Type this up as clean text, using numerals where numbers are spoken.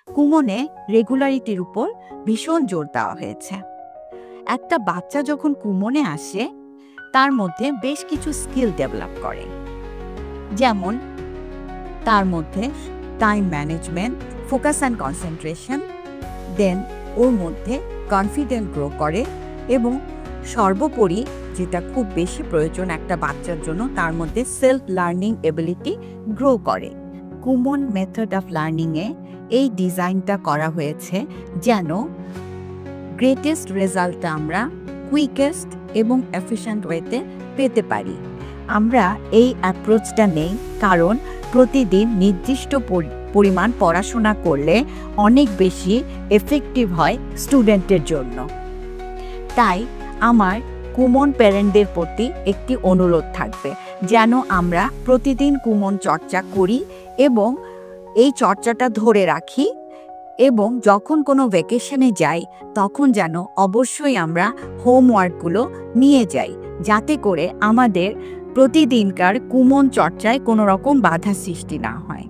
কুমনে রেগুলারিটির উপর ভীষণ জোর দেওয়া হয়েছে। একটা বাচ্চা যখন কুমনে আসে তার মধ্যে বেশ কিছু স্কিল ডেভেলপ করে, যেমন তার মধ্যে time management, focus and concentration, then ওর মধ্যে কনফিডেন্স গ্রো করে, এবং সর্বোপরি যেটা খুব বেশি প্রয়োজন একটা বাচ্চার জন্য, তার মধ্যে সেলফ লার্নিং এবিলিটি গ্রো করে। কুমন মেথড অফ লার্নিংয়ে এই ডিজাইনটা করা হয়েছে যেন গ্রেটেস্ট রেজাল্টটা আমরা কুইকেস্ট এবং এফিশিয়েন্ট ওয়েতে পেতে পারি। আমরা এই অ্যাপ্রোচটা নেই কারণ প্রতিদিন নির্দিষ্ট পরিমাণ পড়াশোনা করলে অনেক বেশি এফেক্টিভ হয় স্টুডেন্টের জন্য। তাই আমার কুমন প্যারেন্টদের প্রতি একটি অনুরোধ থাকবে যেন আমরা প্রতিদিন কুমন চর্চা করি এবং এই চর্চাটা ধরে রাখি, এবং যখন কোনো ভ্যাকেশনে যাই তখন যেন অবশ্যই আমরা হোমওয়ার্কগুলো নিয়ে যাই, যাতে করে আমাদের প্রতিদিনকার কুমন চর্চায় কোনো রকম বাধা সৃষ্টি না হয়।